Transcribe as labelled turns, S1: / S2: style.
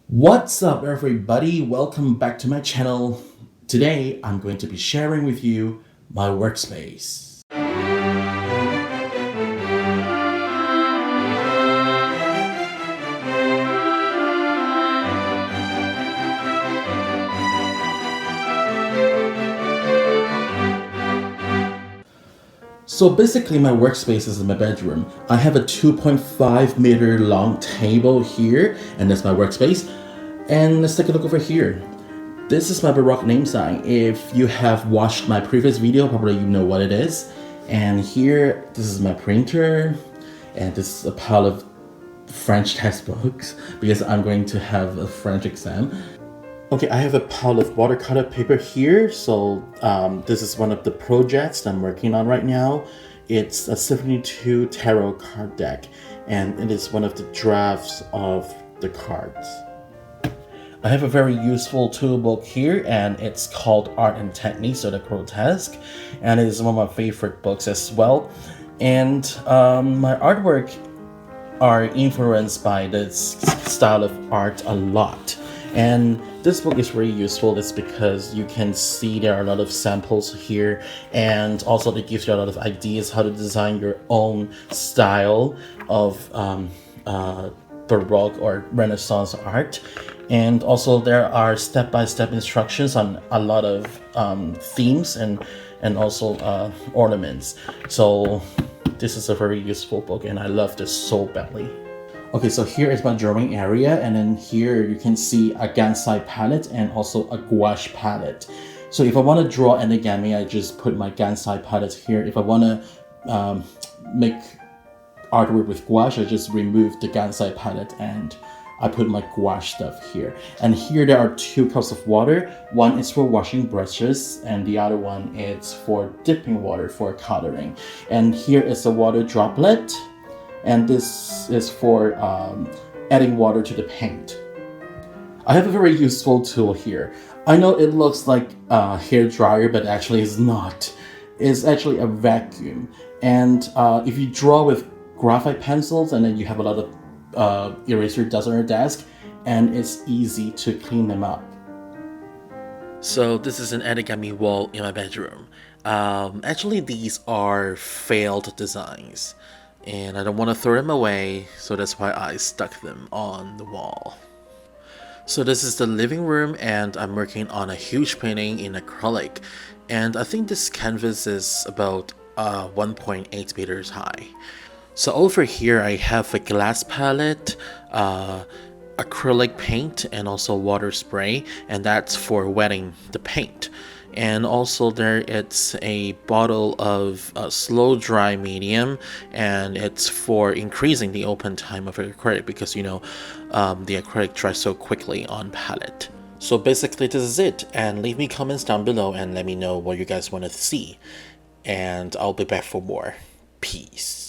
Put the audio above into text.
S1: What's up everybody, welcome back to my channel. Today I'm going to be sharing with you my workspace. So basically my workspace is in my bedroom. I have a 2.5 meter long table here, and that's my workspace. And let's take a look over here. This is my Baroque name sign. If you have watched my previous video, probably you know what it is. And here, this is my printer, and this is a pile of French textbooks because I'm going to have a French exam. Okay, I have a pile of watercolor paper here. So this is one of the projects that I'm working on right now. It's a 72 tarot card deck, and it is one of the drafts of the cards. I have a very useful toolbook here, and it's called Art and Techniques of the Grotesque, and it is one of my favorite books as well. And my artwork are influenced by this style of art a lot. And this book is very useful. It's because you can see there are a lot of samples here, and also it gives you a lot of ideas how to design your own style of Baroque or Renaissance art. And also there are step-by-step instructions on a lot of themes and also ornaments. So this is a very useful book, and I love this so badly. Okay, so here is my drawing area, and then here you can see a Gansai palette and also a gouache palette. So if I want to draw origami, I just put my Gansai palette here. If I want to make artwork with gouache, I just remove the Gansai palette and I put my gouache stuff here. And here there are 2 cups of water. One is for washing brushes, and the other one is for dipping water for coloring. And here is a water droplet, and this is for adding water to the paint. I have a very useful tool here. I know it looks like a hair dryer, but actually it's not. It's actually a vacuum. And if you draw with graphite pencils, and then you have a lot of eraser dust on your desk, and it's easy to clean them up. So this is an origami wall in my bedroom. Actually, these are failed designs, and I don't want to throw them away, so that's why I stuck them on the wall. So this is the living room, and I'm working on a huge painting in acrylic, and I think this canvas is about 1.8 meters high. So over here I have a glass palette, acrylic paint, and also water spray, and that's for wetting the paint. And also there it's a bottle of slow dry medium, and it's for increasing the open time of acrylic because the acrylic dries so quickly on palette. So basically this is it, and leave me comments down below and let me know what you guys want to see, and I'll be back for more. Peace.